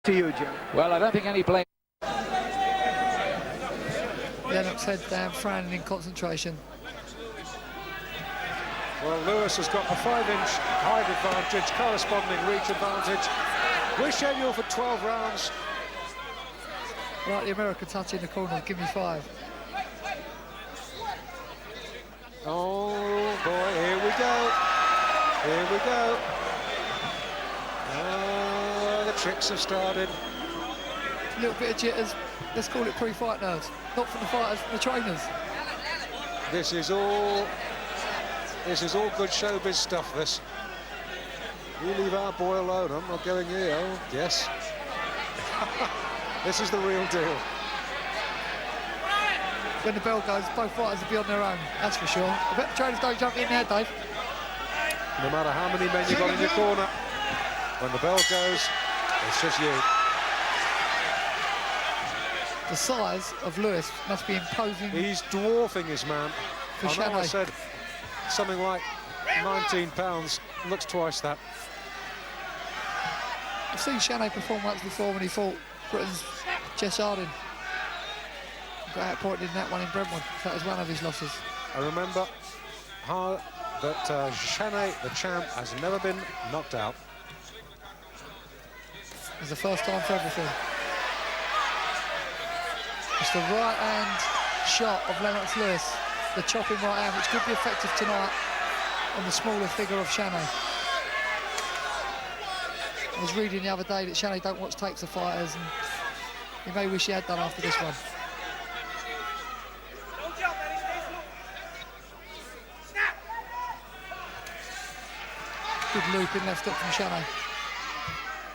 To you, Jim. Well, I don't think any blame. Lennox head down, frowning in concentration. Well, Lewis has got a 5-inch height advantage, corresponding reach advantage. We're scheduled for 12 rounds. Right, the American touch in the corner, give me 5. Oh boy, here we go. Here we go. Oh, the tricks have started. A little bit of jitters. Let's call it pre-fight nerves. Not from the fighters, from the trainers. This is all good showbiz stuff, this. You leave our boy alone, I'm not going here. Oh, yes. This is the real deal. When the bell goes, both fighters will be on their own, that's for sure. I bet the trainers don't jump in there, Dave. No matter how many men you've got in your corner, when the bell goes, it's just you. The size of Lewis must be imposing. He's dwarfing his man. For I know I Chanet. said something like 19 pounds, looks twice that. I've seen Chanet perform once before when he fought Britain's Jess Harding. Got outpointed in that one in Brentwood. That was one of his losses. I remember how that Chanet, the champ, has never been knocked out. It's the first time for everything. It's the right-hand shot of Lennox Lewis, the chopping right hand, which could be effective tonight on the smaller figure of Chanet. I was reading the other day that Chanet don't watch tapes of fighters, and he may wish he had done after this one. Good looping left hook from Chanet.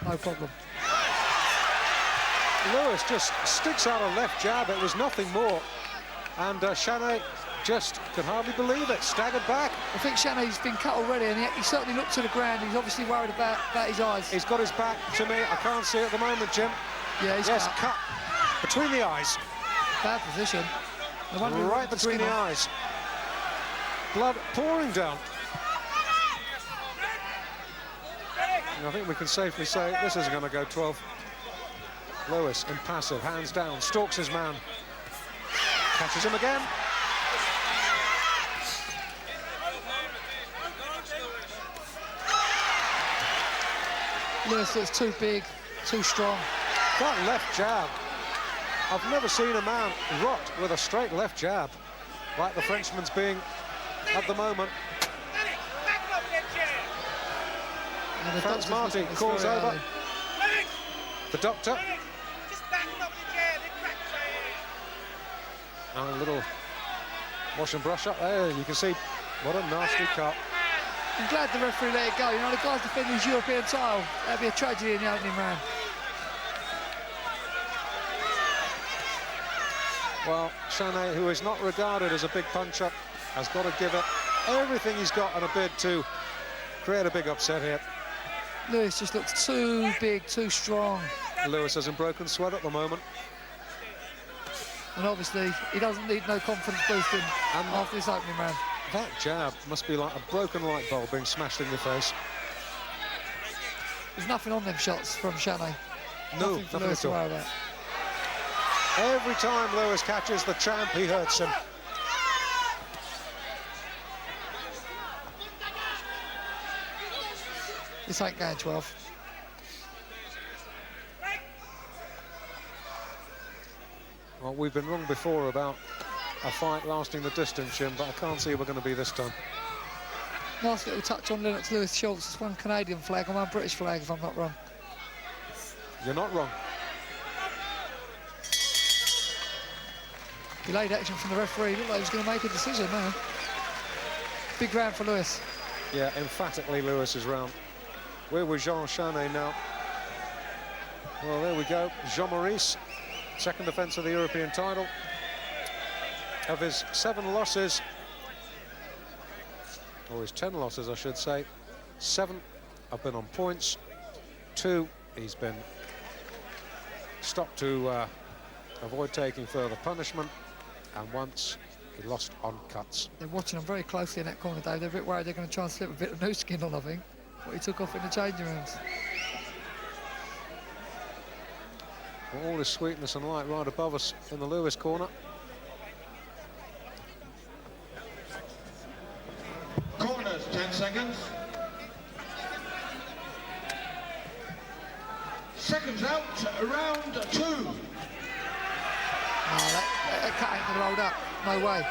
No problem. Lewis just sticks out a left jab, it was nothing more. And Chanet just could hardly believe it, staggered back. I think Chanet's been cut already, and he certainly looked to the ground. He's obviously worried about his eyes. He's got his back to me, I can't see it at the moment, Jim. Yeah, he's Yes, cut. cut between the eyes. Bad position. No wonder he Right ripped the between skin the off. eyes. Blood pouring down. And I think we can safely say this isn't going to go 12. Lewis, impassive, hands down, stalks his man. Catches him again. Lewis looks too big, too strong. That left jab. I've never seen a man rot with a straight left jab like the Frenchman's being at the moment. And the Franz doctor's Martin looking calls very over. early. The doctor. And a little wash and brush up there. You can see what a nasty cut. I'm glad the referee let it go. You know, the guy's defending his European title. That'd be a tragedy in the opening round. Well, Chanet, who is not regarded as a big puncher, has got to give it everything he's got on a bid to create a big upset here. Lewis just looks too big, too strong. Lewis has in broken sweat at the moment. And obviously, he doesn't need no confidence boosting after this opening round. That jab must be like a broken light bulb being smashed in your face. There's nothing on them shots from Chanet. No, Nothing for nothing Lewis at to all. worry about. Every time Lewis catches the champ, he hurts him. This ain't going 12. Well, we've been wrong before about a fight lasting the distance, Jim, but I can't see we're going to be this time. Nice little touch on Lennox Lewis' shoulders. It's one Canadian flag and one British flag, if I'm not wrong. You're not wrong. Delayed action from the referee. Looked like he was going to make a decision now. Big round for Lewis. Yeah, emphatically Lewis's round. Where was Jean Chanet now? Well, there we go. Jean-Maurice, second defence of the European title. Of his 7 losses, or his 10 losses, I should say, 7 have been on points. 2, he's been stopped to avoid taking further punishment. And once he lost on cuts. They're watching him very closely in that corner, Dave. They're a bit worried they're going to try and slip a bit of new skin on, I think. What he took off in the changing rooms. Well, all this sweetness and light right above us in the Lewis corner. Corners, 10 seconds. Seconds out, round 2. No, that cut ain't gonna hold up. No way.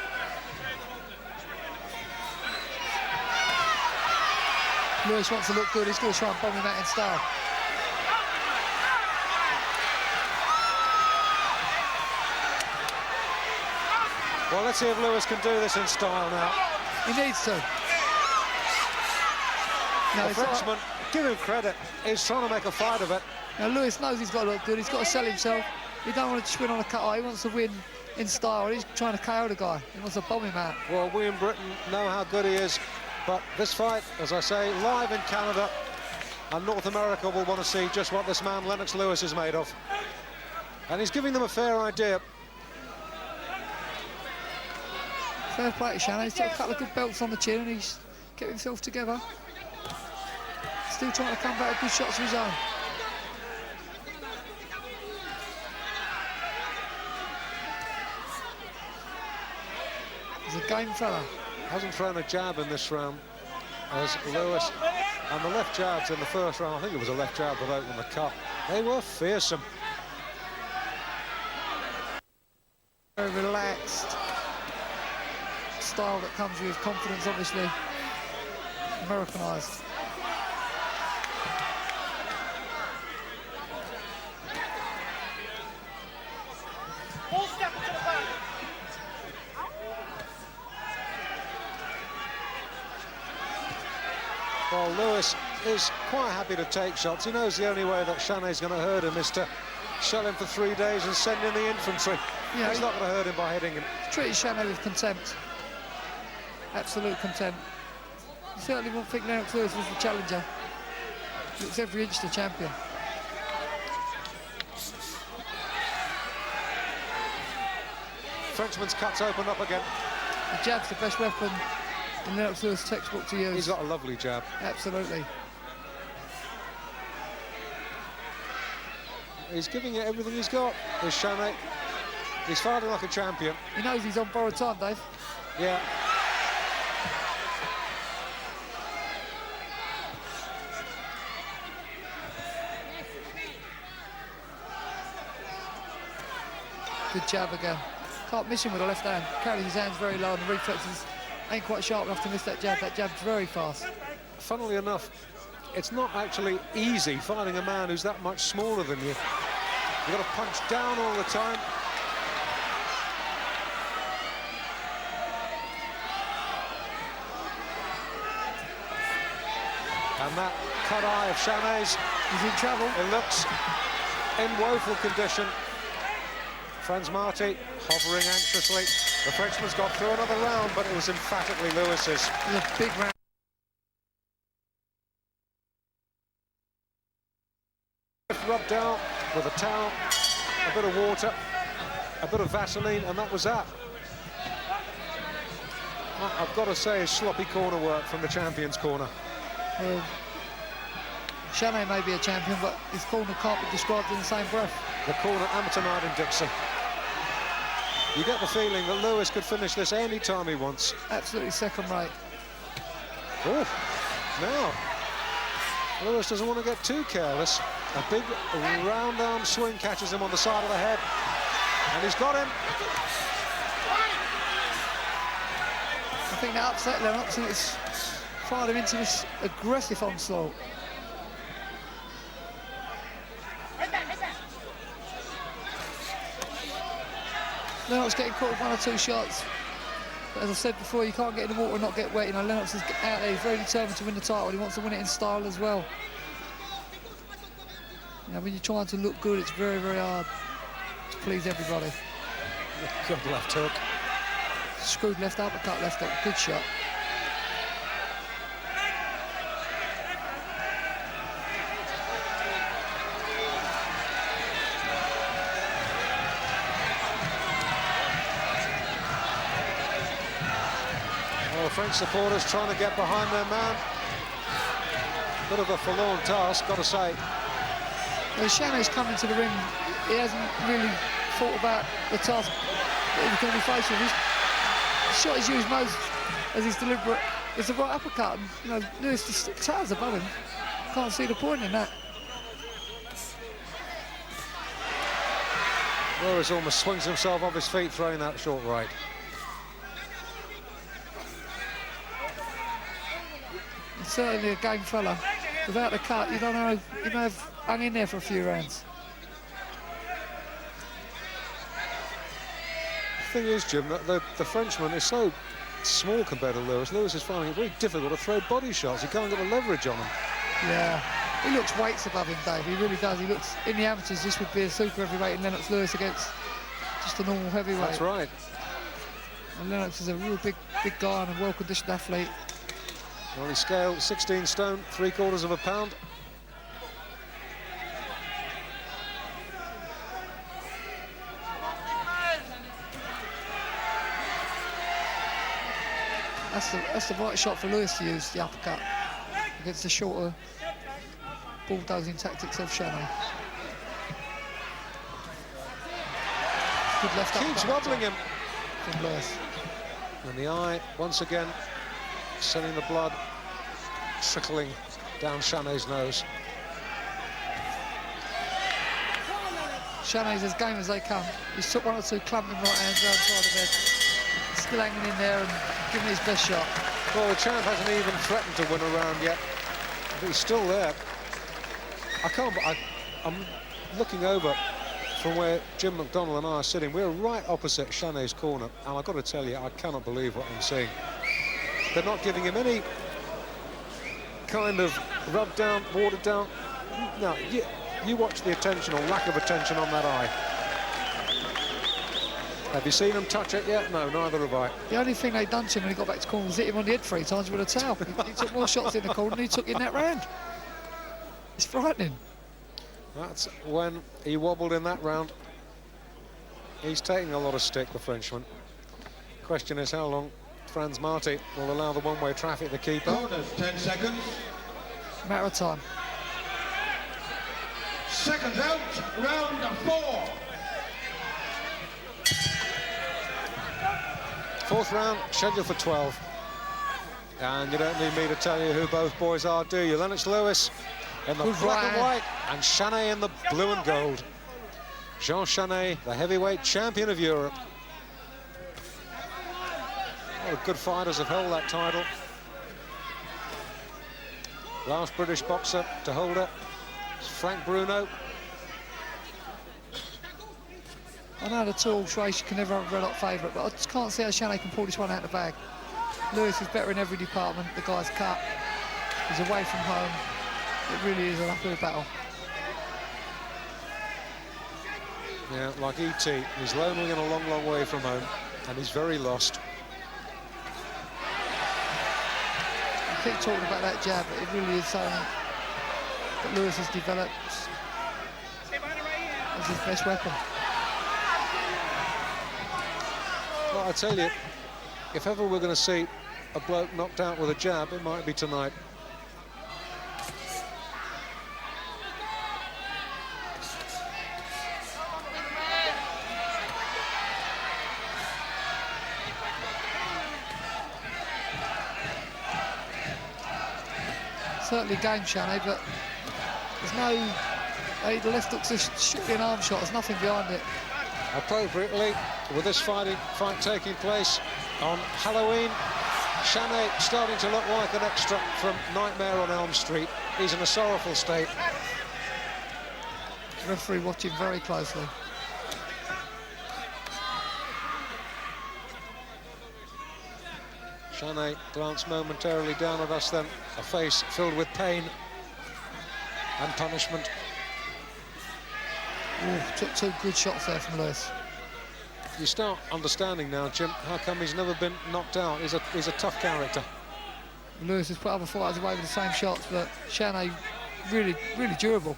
Lewis wants to look good. He's going to try and bomb him out in style. Well, let's see if Lewis can do this in style now. He needs to. No, The Frenchman, give him credit. He's trying to make a fight of it. Now, Lewis knows he's got to look good. He's got to sell himself. He don't want to just win on a cut-eye. He wants to win in style. He's trying to KO the guy. He wants to bomb him out. Well, we in Britain know how good he is. But this fight, as I say, live in Canada, and North America will want to see just what this man, Lennox Lewis, is made of. And he's giving them a fair idea. Fair play to Chanet. He's got a couple of good belts on the chin and he's kept himself together. Still trying to come back with good shots of his own. He's a game fella. Hasn't thrown a jab in this round as Lewis, and the left jabs in the first round, I think it was a left jab that opened the cut. They were fearsome. Very relaxed style that comes with confidence, obviously Americanised. Well, Lewis is quite happy to take shots. He knows the only way that Chanet's going to hurt him is to shell him for 3 days and send in the infantry. Yeah, he's not going to hurt him by hitting him. Treated Chanet with contempt. Absolute contempt. You certainly won't think Lennox Lewis was the challenger. He looks every inch the champion. Frenchman's cuts open up again. The jab's the best weapon in Lennox Lewis' textbook to use. He's got a lovely jab. Absolutely. He's giving it everything he's got, is Chanet. He's fighting like a champion. He knows he's on borrowed time, Dave. Yeah. Good jab again. Can't miss him with the left hand. Carries his hands very low and the reflexes ain't quite sharp enough to miss that jab. That jab's very fast. Funnily enough, it's not actually easy fighting a man who's that much smaller than you. You've got to punch down all the time. And that cut eye of Chanet's, He's in trouble. it looks in woeful condition. Franz Marti hovering anxiously. The Frenchman's got through another round, but it was emphatically Lewis's. It was a big round. Rubbed out with a towel, a bit of water, a bit of Vaseline, and that was that. I've got to say, it's sloppy corner work from the champion's corner. Chanet may be a champion, but his corner can't be described in the same breath. The corner amateur night in Dixie. You get the feeling that Lewis could finish this any time he wants. Absolutely second rate. Oh, now Lewis doesn't want to get too careless. A big round arm swing catches him on the side of the head, and he's got him. I think that upset Lennox and it's fired him into this aggressive onslaught. Lennox getting caught with 1 or 2 shots. But as I said before, you can't get in the water and not get wet. You know, Lennox is out there. He's very determined to win the title. He wants to win it in style as well. You know, when you're trying to look good, it's very, very hard to please everybody. Good left hook. Screwed left uppercut, left hook. Good shot. French supporters trying to get behind their man. Bit of a forlorn task, got to say. Chanet's coming to the ring. He hasn't really thought about the task that he's going to be faced with. The shot he's used most as he's deliberate is the right uppercut. And, you know, Lewis just towers above him. Can't see the point in that. Lewis almost swings himself off his feet throwing that short right. He's certainly a game fella. Without the cut, you don't know, he may have hung in there for a few rounds. The thing is, Jim, that the Frenchman is so small compared to Lewis. Lewis is finding it very difficult to throw body shots. He can't get the leverage on him. Yeah, he looks weights above him, Dave. He really does. He looks, in the amateurs, this would be a super heavyweight, and Lennox Lewis against just a normal heavyweight. That's right. And Lennox is a real big guy and a well-conditioned athlete. Well, he scaled 16 stone, 3/4 of a pound. That's the right shot for Lewis to use, the uppercut, against the shorter bulldozing tactics of Chanet. Good left Keeps uppercut wobbling him. from Lewis. And the eye, once again, sending the blood trickling down Chanet's nose. Chanet's as game as they come. He's took one or two clumping right hands around the side of the head. Still hanging in there and giving his best shot. Well, the champ hasn't even threatened to win a round yet, but he's still there. I'm looking over from where Jim McDonnell and I are sitting. We're right opposite Chanet's corner, and I've got to tell you, I cannot believe what I'm seeing. They're not giving him any kind of rub down, watered down. No, you watch the attention or lack of attention on that eye. Have you seen him touch it yet? No, neither have I. The only thing they'd done to him when he got back to corner was hit him on the head 3 times with a towel. He took more shots in the corner than he took in that round. It's frightening. That's when he wobbled in that round. He's taking a lot of stick, the Frenchman. Question is how long Franz Marti will allow the one-way traffic to keep up. Corners, 10 seconds. Matter of time. Seconds out, round 4. Fourth round, scheduled for 12. And you don't need me to tell you who both boys are, do you? Lennox Lewis in the black and white, and Chanet in the blue and gold. Jean Chanet, the heavyweight champion of Europe. A lot of good fighters have held that title. Last British boxer to hold it is Frank Bruno. I know the two-horse race you can never have a red-hot favourite, but I just can't see how Chanet can pull this one out of the bag. Lewis is better in every department. The guy's cut. He's away from home. It really is an uphill battle. Yeah, like E.T., he's lonely and a long, long way from home, and he's very lost. I keep talking about that jab, but it really is something that Lewis has developed as his best weapon. Well, I tell you, if ever we're going to see a bloke knocked out with a jab, it might be tonight. Certainly game Chanet, but there's no... the left hook's should be an arm shot, there's nothing behind it. Appropriately, with this fight taking place on Halloween, Chanet starting to look like an extra from Nightmare on Elm Street. He's in a sorrowful state. Referee watching very closely. Chanet glanced momentarily down at us then, a face filled with pain and punishment. Ooh, took 2 good shots there from Lewis. You start understanding now, Jim, how come he's never been knocked out. He's a tough character. Lewis has put other fighters away with the same shots, but Chanet really durable.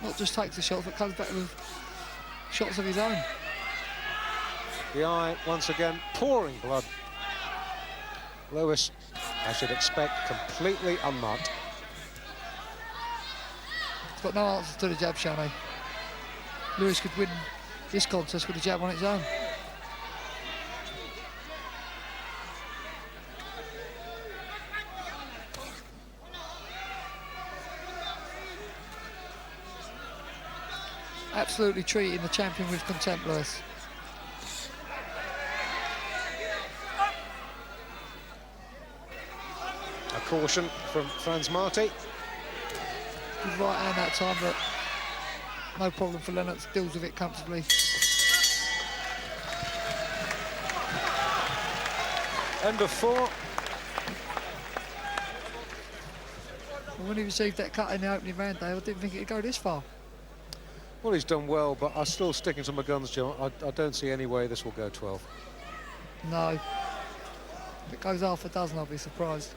Not just takes the shots, but comes back with shots of his own. The eye, once again, pouring blood. Lewis, I should expect, completely unmarked. got no answers to the jab, Chanet. Lewis could win this contest with a jab on its own. Absolutely treating the champion with contempt, Lewis. A caution from Franz Marti. Good right hand that time, but no problem for Lennox, deals with it comfortably. End of 4. Well, when he received that cut in the opening round, Dave, I didn't think it'd go this far. Well, he's done well, but I'm still sticking to my guns, John. I don't see any way this will go 12. No. If it goes half a dozen, I'll be surprised.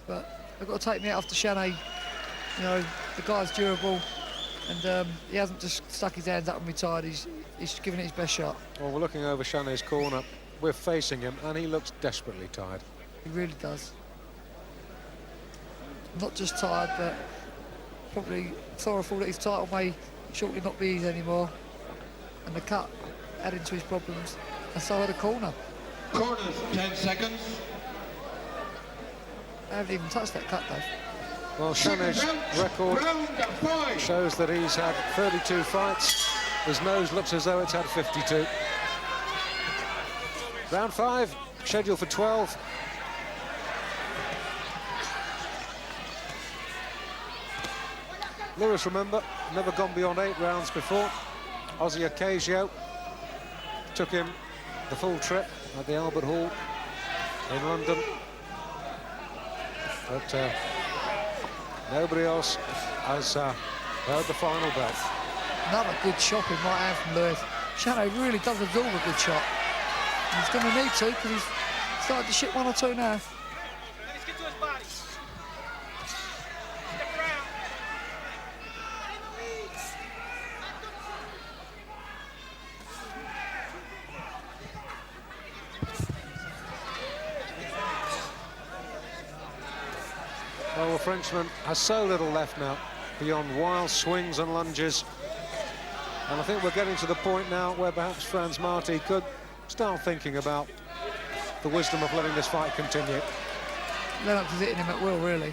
But I've got to take me out after Chanet. You know, the guy's durable, and he hasn't just stuck his hands up and retired. He's given it his best shot. Well, we're looking over Chanet's corner. We're facing him, and he looks desperately tired. He really does. Not just tired, but probably sorrowful that his title may shortly not be his anymore. And the cut adding to his problems. And so are the corner. Corners, 10 seconds. I haven't even touched that cut, Dave. Well, Chanet's record Round 5. shows that he's had 32 fights. His nose looks as though it's had 52. Round 5, scheduled for 12. Lewis, remember, never gone beyond 8 rounds before. Ozzy Ocasio took him the full trip at the Albert Hall in London. But nobody else has heard the final bell. Another good chopping right hand from Lewis. Chanet really does absorb a good shot. And he's going to need to, because he's started to ship 1 or 2 now. Let's get to his body. Step around. Well, the Frenchman has so little left now beyond wild swings and lunges. And I think we're getting to the point now where perhaps Franz Marti could start thinking about the wisdom of letting this fight continue. Lennox is hitting him at will, really.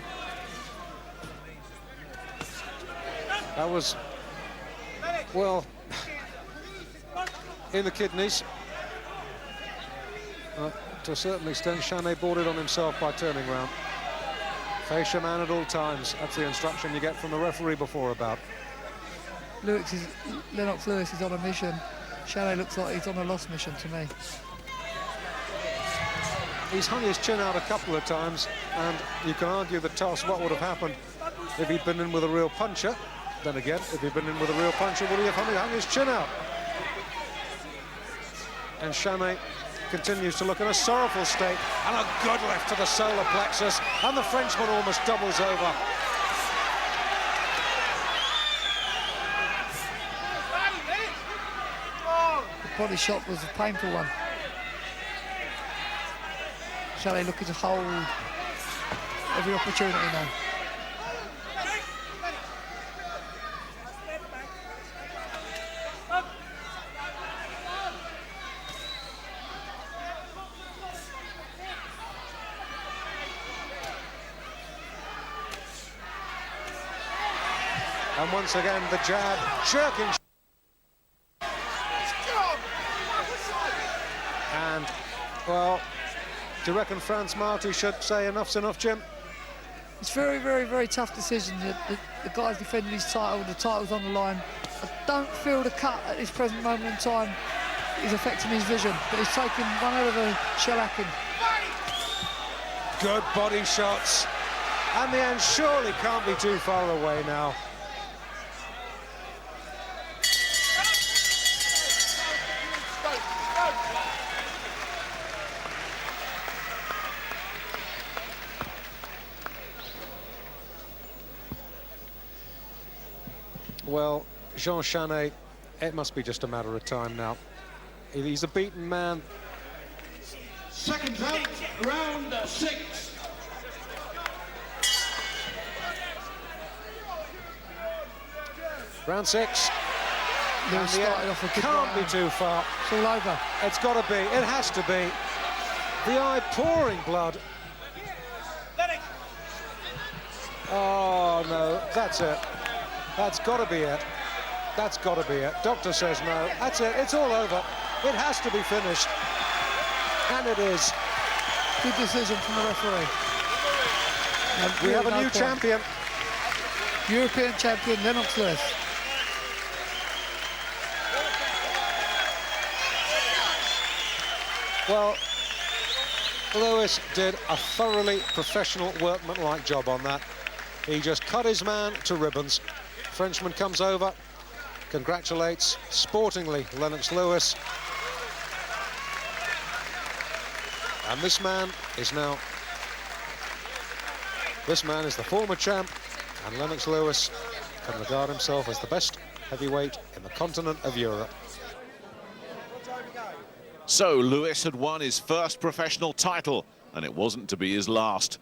That was, well, in the kidneys. To a certain extent, Chanet brought it on himself by turning round. Face your man at all times. That's the instruction you get from the referee before a bout. Lennox Lewis is on a mission. Chanet looks like he's on a lost mission to me. He's hung his chin out a couple of times, and you can argue the toss, what would have happened if he'd been in with a real puncher. Then again, if he'd been in with a real puncher, would he have hung his chin out? And Chanet continues to look in a sorrowful state, and a good left to the solar plexus, and the Frenchman almost doubles over. The body shot was a painful one. Chanet looking to hold every opportunity now. And once again, the jab, jerking. And, well, do you reckon Franz Marti should say enough's enough, Jim? It's very, very, very tough decision. The guy's defending his title, the title's on the line. I don't feel the cut at this present moment in time is affecting his vision, but he's taking one hell of a shellacking. Good body shots. And the end surely can't be too far away now. Well, Jean Chanet, it must be just a matter of time now. He's a beaten man. Seconds out, round 6. Round 6. Lewis And the started end off a good can't be round. too far. It's all over. It's got to be. It has to be. The eye pouring blood. Oh, no. That's it. That's got to be it. That's got to be it. Doctor says no. That's it. It's all over. It has to be finished. And it is. Good decision from the referee. We have a No new point. champion. European champion, Lennox Lewis. Well, Lewis did a thoroughly professional, workmanlike job on that. He just cut his man to ribbons. Frenchman comes over, congratulates sportingly Lennox Lewis. And this man is the former champ, and Lennox Lewis can regard himself as the best heavyweight in the continent of Europe. So Lewis had won his first professional title, and it wasn't to be his last.